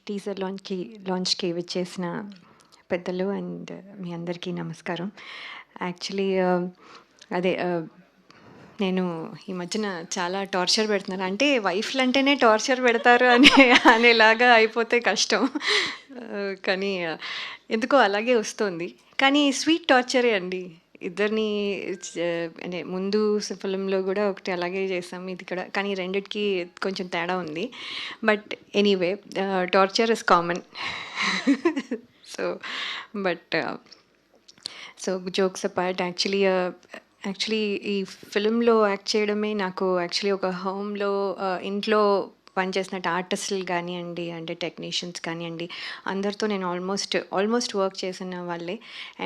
Teaser లాంచ్‌కి విచ్చేసిన పెద్దలు and మీ అందరికీ నమస్కారం. యాక్చువల్లీ అదే నేను ఈ మధ్యన చాలా టార్చర్ పెడుతున్నాను. అంటే వైఫ్‌లంటేనే టార్చర్ పెడతారు అనేలాగా అయిపోతే కష్టం. కానీ ఎందుకో అలాగే వస్తోంది. కానీ స్వీట్ టార్చరే అండి. ఇద్దరిని చ అంటే ముందు ఫిల్మ్‌లో గూడా ఒకటి అలాగే చేసాం. ఇది కూడా కానీ రెండిటికి కొంచెం తేడా ఉంది. But anyway torture is common. So but so jokes apart actually ఈ ఫిల్మ్‌లో యాక్ట్ చేయడమే నాకు యాక్చువల్లీ ఒక హోమ్‌లో ఇంట్లో పనిచేసినట్టు ఆర్టిస్టులు గానియండి, అంటే టెక్నీషియన్స్ కానియండి, అందరితో నేను ఆల్మోస్ట్ వర్క్ చేసిన వాళ్ళే.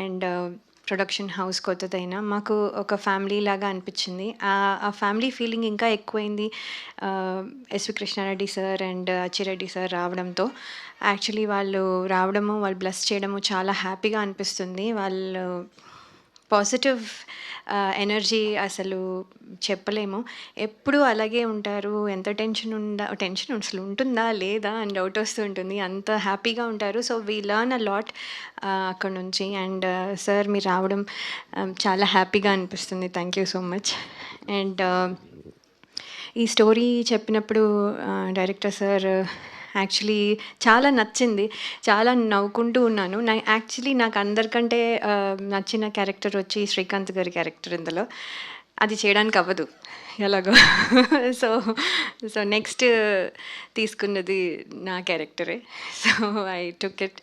అండ్ ప్రొడక్షన్ హౌస్ కొత్తదైనా మాకు ఒక ఫ్యామిలీ లాగా అనిపించింది. ఆ ఫ్యామిలీ ఫీలింగ్ ఇంకా ఎక్కువైంది S V Krishna Reddy sir and Achi Reddy sir రావడంతో. యాక్చువల్లీ వాళ్ళు రావడము, వాళ్ళు బ్లెస్ చేయడము చాలా హ్యాపీగా అనిపిస్తుంది. వాళ్ళు పాజిటివ్ ఎనర్జీ అసలు చెప్పలేము. ఎప్పుడూ అలాగే ఉంటారు. ఎంత టెన్షన్ అసలు ఉంటుందా? లేదా? అని డౌట్ వస్తూ ఉంటుంది. అంత హ్యాపీగా ఉంటారు. So, we learn a lot అక్కడి నుంచి. అండ్ సార్ మీరు రావడం చాలా హ్యాపీగా అనిపిస్తుంది. Thank you so much. And ఈ స్టోరీ చెప్పినప్పుడు డైరెక్టర్ సార్ యాక్చువల్లీ చాలా నచ్చింది. చాలా నవ్వుకుంటూ ఉన్నాను. నాకు అందరికంటే నచ్చిన క్యారెక్టర్ వచ్చి శ్రీకాంత్ గారి క్యారెక్టర్ ఇందులో. అది చేయడానికి అవ్వదు ఎలాగో. సో సో నెక్స్ట్ తీసుకున్నది నా క్యారెక్టరే. So I took it.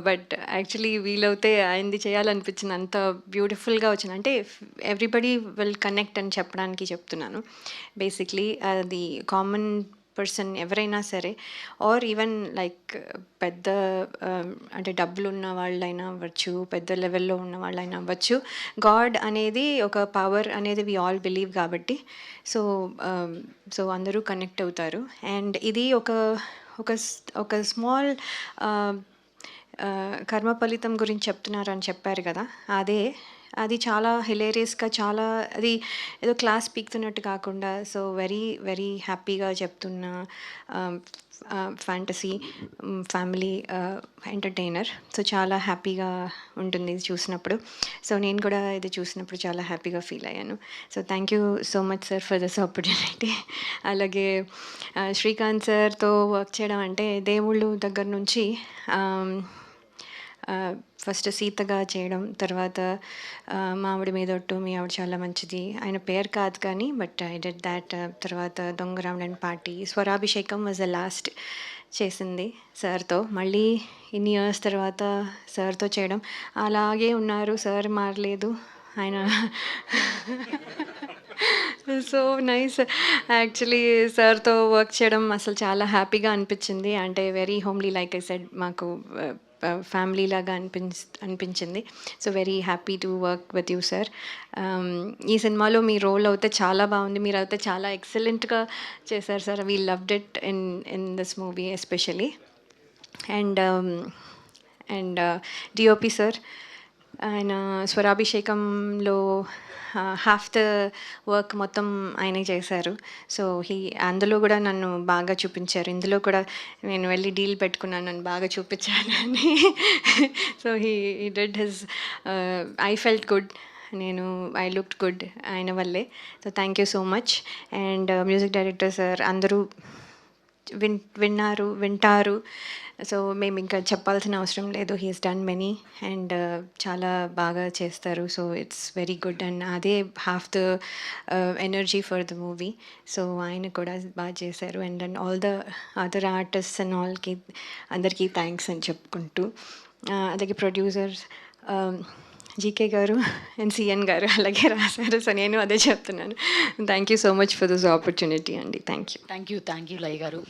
But actually వీలవుతే ఆయనది చేయాలనిపించింది. అంత బ్యూటిఫుల్గా వచ్చింది. అంటే ఎవ్రీబడి విల్ కనెక్ట్ అని చెప్పడానికి చెప్తున్నాను. బేసిక్లీ అది కామన్ పర్సన్ ఎవరైనా సరే, ఆర్ ఈవెన్ లైక్ పెద్ద అంటే డబ్బులు ఉన్న వాళ్ళైనా అవ్వచ్చు, పెద్ద లెవెల్లో ఉన్న వాళ్ళైనా అవ్వచ్చు. గాడ్ అనేది ఒక పవర్ అనేది వి ఆల్ బిలీవ్ కాబట్టి సో అందరూ కనెక్ట్ అవుతారు. అండ్ ఇది ఒక స్మాల్ కర్మ ఫలితం గురించి చెప్తున్నారని చెప్పారు కదా, అది చాలా హిలేరియస్గా, చాలా అది ఏదో క్లాస్ పీకుతున్నట్టు కాకుండా సో వెరీ వెరీ హ్యాపీగా చెప్తున్న ఫ్యాంటసీ ఫ్యామిలీ ఎంటర్టైనర్. సో చాలా హ్యాపీగా ఉంటుంది ఇది చూసినప్పుడు. సో నేను కూడా ఇది చూసినప్పుడు చాలా హ్యాపీగా ఫీల్ అయ్యాను. So thank you so much sir for this opportunity. అలాగే శ్రీకాంత్ సార్తో వర్క్ చేయడం అంటే దేవుళ్ళు దగ్గర నుంచి ఫస్ట్ సీతగా చేయడం, తర్వాత మామిడి మీదొట్టు మీ ఆవిడ చాలా మంచిది, ఆయన పేరు కాదు కానీ బట్ ఐ డిడ్ దాట్. తర్వాత దొంగ రాముడన్ party, Swarabhishekam was the last చేసింది సార్తో. మళ్ళీ ఇన్ని ఇయర్స్ తర్వాత సార్తో చేయడం, అలాగే ఉన్నారు సార్, మారలేదు ఆయన. So nice. యాక్చువల్లీ సార్తో వర్క్ చేయడం అసలు చాలా హ్యాపీగా అనిపించింది. అంటే very homely, like I said, మాకు ఫ్యామిలీ లాగా అనిపించింది. So very happy to work with you sir. ఈ సినిమాలో మీ రోల్ అయితే చాలా బాగుంది. మీరు అయితే చాలా ఎక్సలెంట్గా చేశారు sir. We loved it in this movie especially. And DOP sir, ఆయన స్వరాభిషేకంలో హాఫ్ ద వర్క్ మొత్తం ఆయనే చేశారు. సో అందులో కూడా నన్ను బాగా చూపించారు. ఇందులో కూడా నేను వెళ్ళి డీల్ పెట్టుకున్నాను, నన్ను బాగా చూపించాలని. So he did his, I felt good, I looked good ఆయన వల్లే. So thank you so much. And music director sir అందరూ వింటారు. సో మేము ఇంకా చెప్పాల్సిన అవసరం లేదు. హీస్ డన్ మెనీ అండ్ చాలా బాగా చేస్తారు. So it's very good. And అదే half the energy for the movie. So ఆయన కూడా బాగా చేశారు. And all the other artist and అందరికీ థ్యాంక్స్ అని చెప్పుకుంటూ, అలాగే ప్రొడ్యూసర్స్ జీకే గారు అండ్ సిఎన్ గారు అలాగే రాశారు. సో నేను అదే చెప్తున్నాను. Thank you so much for this opportunity అండి. Thank you. Thank you Laya గారు.